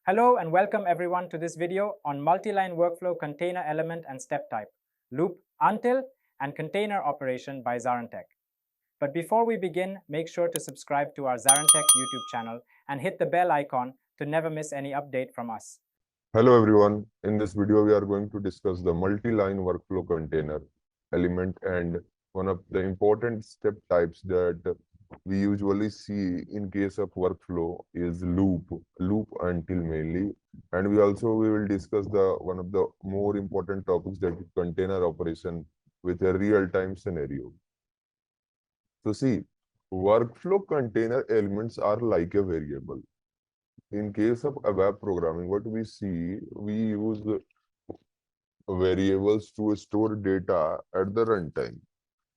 Hello and welcome everyone to this video on multi-line workflow container element and step type, loop, until, and container operation by ZaranTech. But before we begin, make sure to subscribe to our ZaranTech YouTube channel and hit the bell icon to never miss any update from us. Hello everyone. In this video, we are going to discuss the multi-line workflow container element and one of the important step types that we usually see in case of workflow is loop until mainly. And we will discuss one of the more important topics, that is container operation with a real-time scenario. So see, workflow container elements are like a variable. In case of a web programming, what we see, we use variables to store data at the runtime.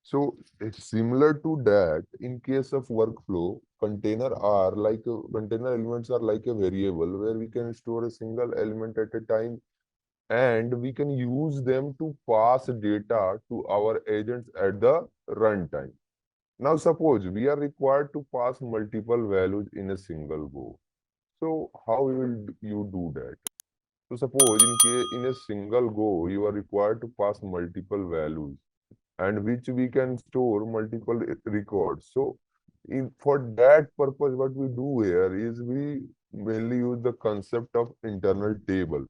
So it's similar to that. In case of workflow, container elements are like a variable where we can store a single element at a time, and we can use them to pass data to our agents at the runtime. Now suppose we are required to pass multiple values in a single go. So how will you do that? So suppose in a single go, you are required to pass multiple values, and which we can store multiple records. So for that purpose, what we do here is we mainly use the concept of internal table.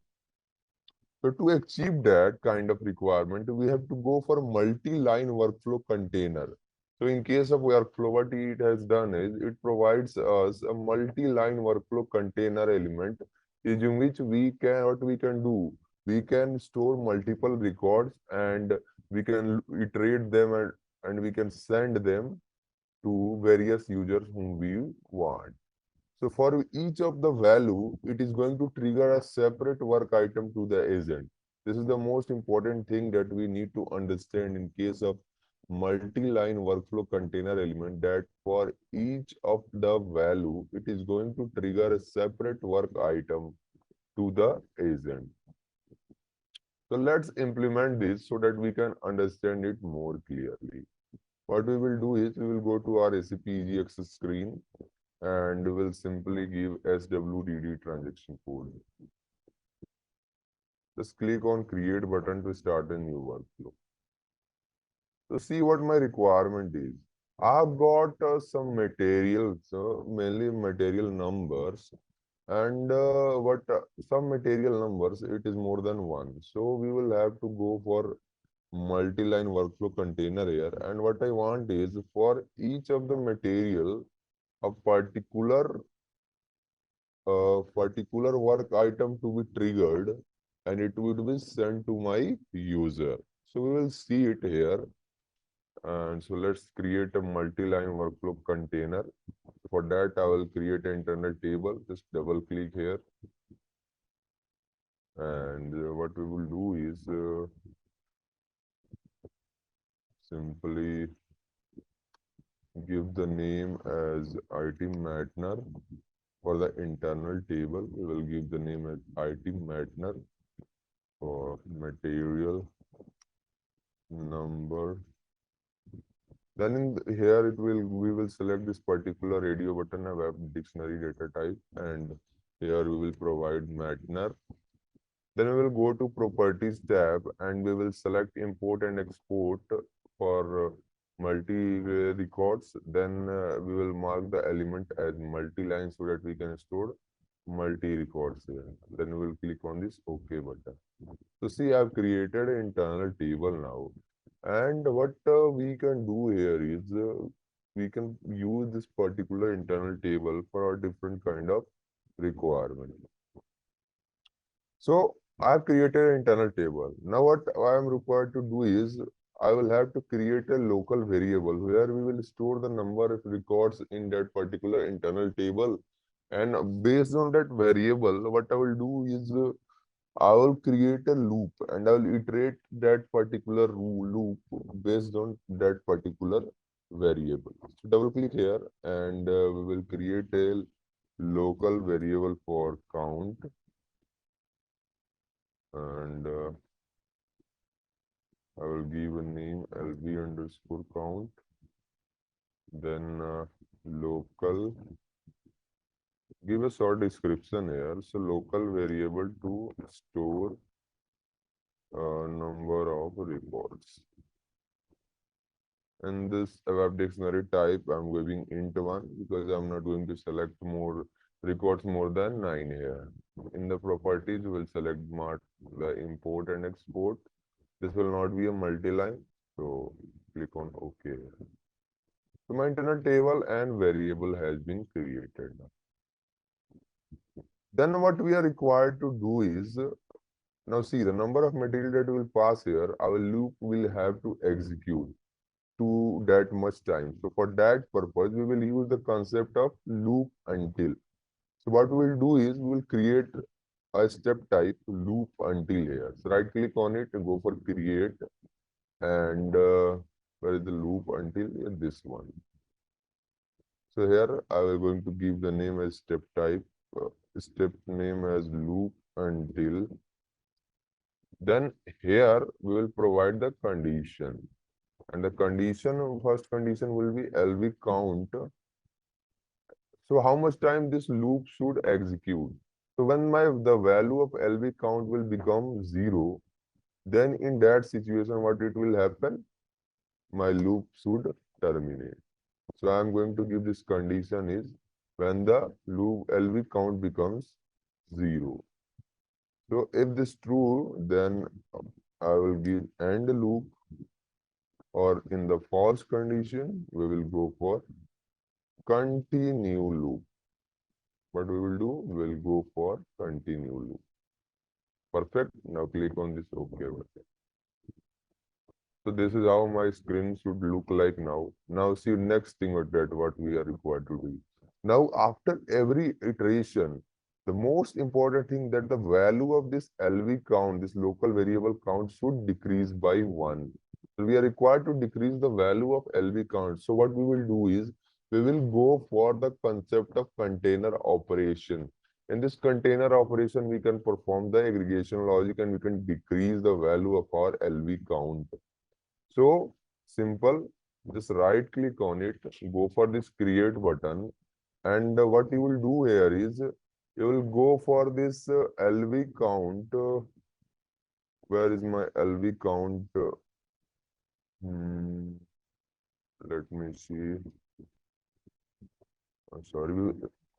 So to achieve that kind of requirement, we have to go for multi-line workflow container. So in case of workflow, what it has done is it provides us a multi-line workflow container element, in which what we can do, we can store multiple records and we can iterate them and we can send them to various users whom we want. So for each of the value, it is going to trigger a separate work item to the agent. This is the most important thing that we need to understand in case of multi-line workflow container element, that for each of the value, it is going to trigger a separate work item to the agent. So let's implement this so that we can understand it more clearly. What we will do is we will go to our SAP EasyAccess screen and we will simply give SWDD transaction code. Just click on create button to start a new workflow. So see what my requirement is. I've got some materials, mainly material numbers, and some material numbers, it is more than one. So we will have to go for multi-line workflow container here. And what I want is for each of the material, a particular work item to be triggered, and it would be sent to my user. So we will see it here. And so let's create a multi-line workflow container. For that, I will create an internal table. Just double click here. And what we will do is simply give the name as IT Maintner. For the internal table, we will give the name as IT Maintner for material number. Then here we will select this particular radio button, a web dictionary data type, and here we will provide Maintner. Then we will go to properties tab and we will select import and export for multi records. Then we will mark the element as multi-line so that we can store multi records here. Then we will click on this OK button. So see, I've created an internal table now. And what we can do here is we can use this particular internal table for a different kind of requirement. So I've created an internal table. Now what I am required to do is I will have to create a local variable where we will store the number of records in that particular internal table. And based on that variable, what I will do is I will create a loop and I will iterate that particular loop based on that particular variable. So double click here and we will create a local variable for count, and I will give a name LB underscore count, then local give a short description here. So local variable to store number of records. And this web dictionary type, I'm giving int1 because I'm not going to select more records more than 9 here. In the properties, we'll select the import and export. This will not be a multi-line, so click on OK. So my internal table and variable has been created. Then what we are required to do is, now see the number of material that will pass here, our loop will have to execute to that much time. So for that purpose, we will use the concept of loop until. So what we will do is we will create a step type loop until here. So right click on it and go for create, and where is the loop until? This one. So here I will going to give the name as step type, step name as loop until. Then here we will provide the condition, and the condition, first condition will be LV count. So how much time this loop should execute? So when the value of LV count will become 0, then in that situation what it will happen? My loop should terminate. So I am going to give this condition is when the loop LV count becomes 0. So if this true, then I will give end loop, or in the false condition, we will go for continue loop. What we will do, we will go for continue loop. Perfect. Now click on this OK button. So this is how my screen should look like now. Now see next thing that what we are required to do. Now after every iteration, the most important thing that the value of this LV count, this local variable count, should decrease by 1. So we are required to decrease the value of LV count. So what we will do is we will go for the concept of container operation. In this container operation, we can perform the aggregation logic and we can decrease the value of our LV count. So simple, just right click on it, go for this create button, and what you will do here is you will go for this LV count. Where is my LV count? Let me see. Sorry, we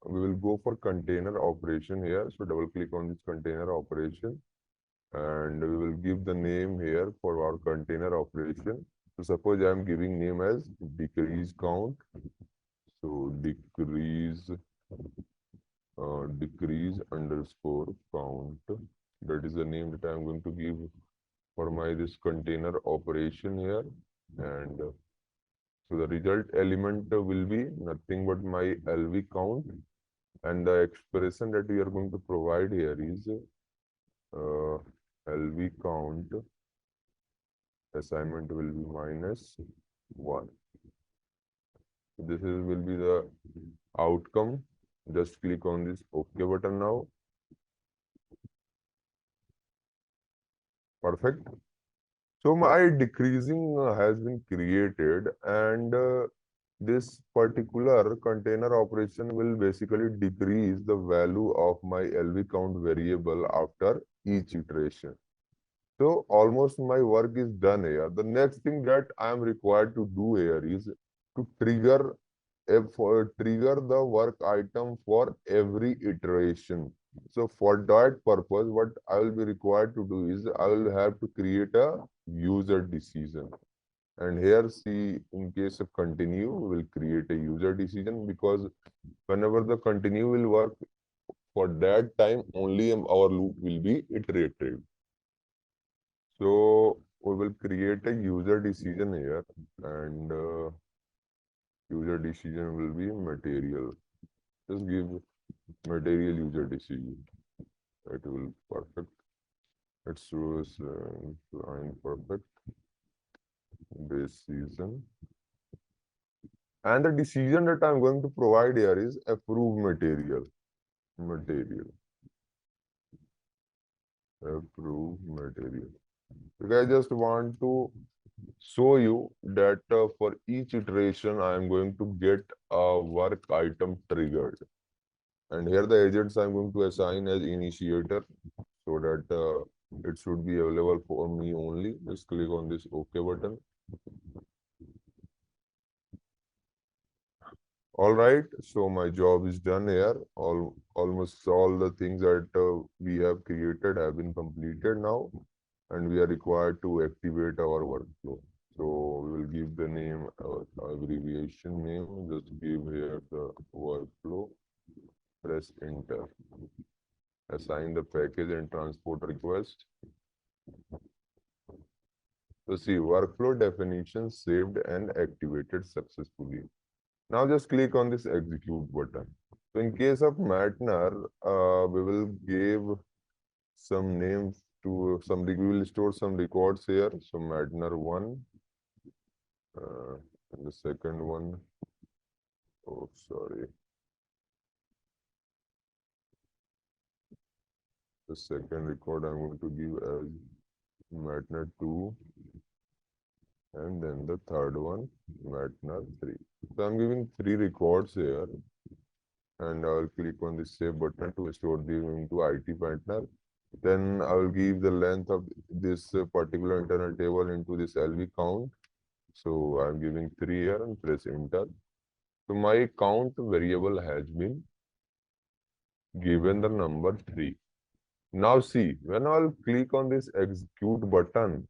will go for container operation here. So double click on this container operation, and we will give the name here for our container operation. So suppose I am giving name as decrease count. So decrease underscore count. That is the name that I am going to give for my this container operation here. And so the result element will be nothing but my LV count, and the expression that we are going to provide here is LV count assignment will be -1. This will be the outcome. Just click on this OK button now. Perfect. So my decreasing has been created, and this particular container operation will basically decrease the value of my LV count variable after each iteration. So almost my work is done here. The next thing that I am required to do here is to trigger the work item for every iteration. So for that purpose, what I will be required to do is I will have to create a user decision. And here see, in case of continue, we will create a user decision, because whenever the continue will work, for that time only our loop will be iterative. So we will create a user decision here, and user decision will be material. Just give material user decision. That will perfect. Let's choose line perfect decision. And the decision that I'm going to provide here is approve material. Approve material. Because I just want to show you that for each iteration I am going to get a work item triggered. And here the agents I'm going to assign as initiator so that it should be available for me only. Just click on this OK button. All right, so my job is done here. Almost all the things that we have created have been completed now, and we are required to activate our workflow. So we will give the name, abbreviation name, just give here the workflow, press enter. Assign the package and transport request. So see, workflow definition saved and activated successfully. Now just click on this execute button. So in case of Matner, we will give some names to some, we will store some records here. So Matner 1, and the second one, oh sorry. The second record I'm going to give as Matner 2, and then the third one, Matner 3. So I'm giving 3 records here, and I'll click on the save button to store them into IT Partner. Then I will give the length of this particular internal table into this LV count. So I'm giving 3 here and press enter. So my count variable has been given the number 3. Now see, when I'll click on this execute button,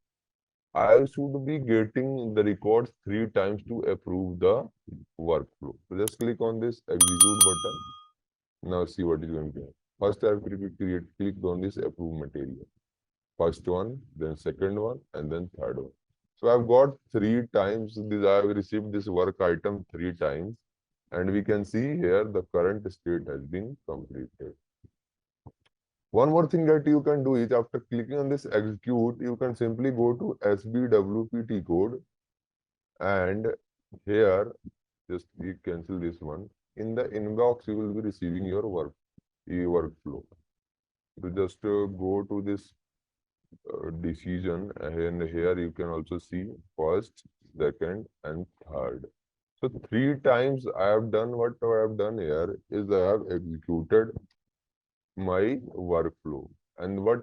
I should be getting the records 3 times to approve the workflow. So just click on this execute button. Now see what is going to happen. First I have clicked on this approve material. First one, then second one, and then third one. So I've got 3 times this, I have received this work item 3 times, and we can see here the current state has been completed. One more thing that you can do is after clicking on this execute, you can simply go to SBWPT code, and here just you cancel this one. In the inbox, you will be receiving your workflow. So just go to this decision, and here you can also see first, second, and third. So 3 times I have done what I have done here is I have executed my workflow. And what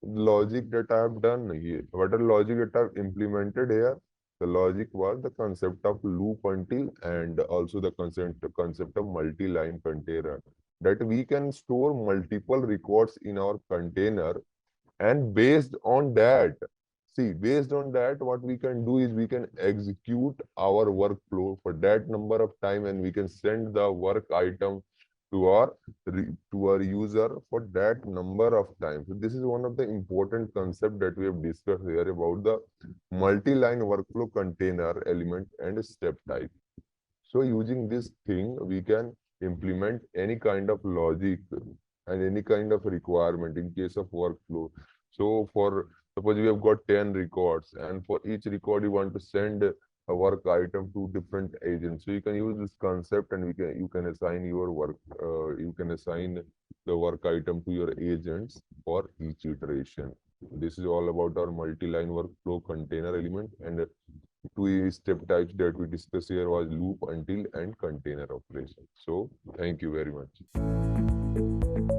logic that I have done here, what are logic that I have implemented here? The logic was the concept of loop until and also the concept of multi-line container, that we can store multiple records in our container, and based on that, what we can do is we can execute our workflow for that number of time, and we can send the work item to our user for that number of time. So this is one of the important concept that we have discussed here about the multi-line workflow container element and step type. So using this thing, we can implement any kind of logic and any kind of requirement in case of workflow. So for suppose we have got 10 records, and for each record you want to send a work item to different agents. So you can use this concept, and you can assign your work, you can assign the work item to your agents for each iteration. This is all about our multi-line workflow container element, and 2 step types that we discussed here was loop, until, and container operation. So thank you very much.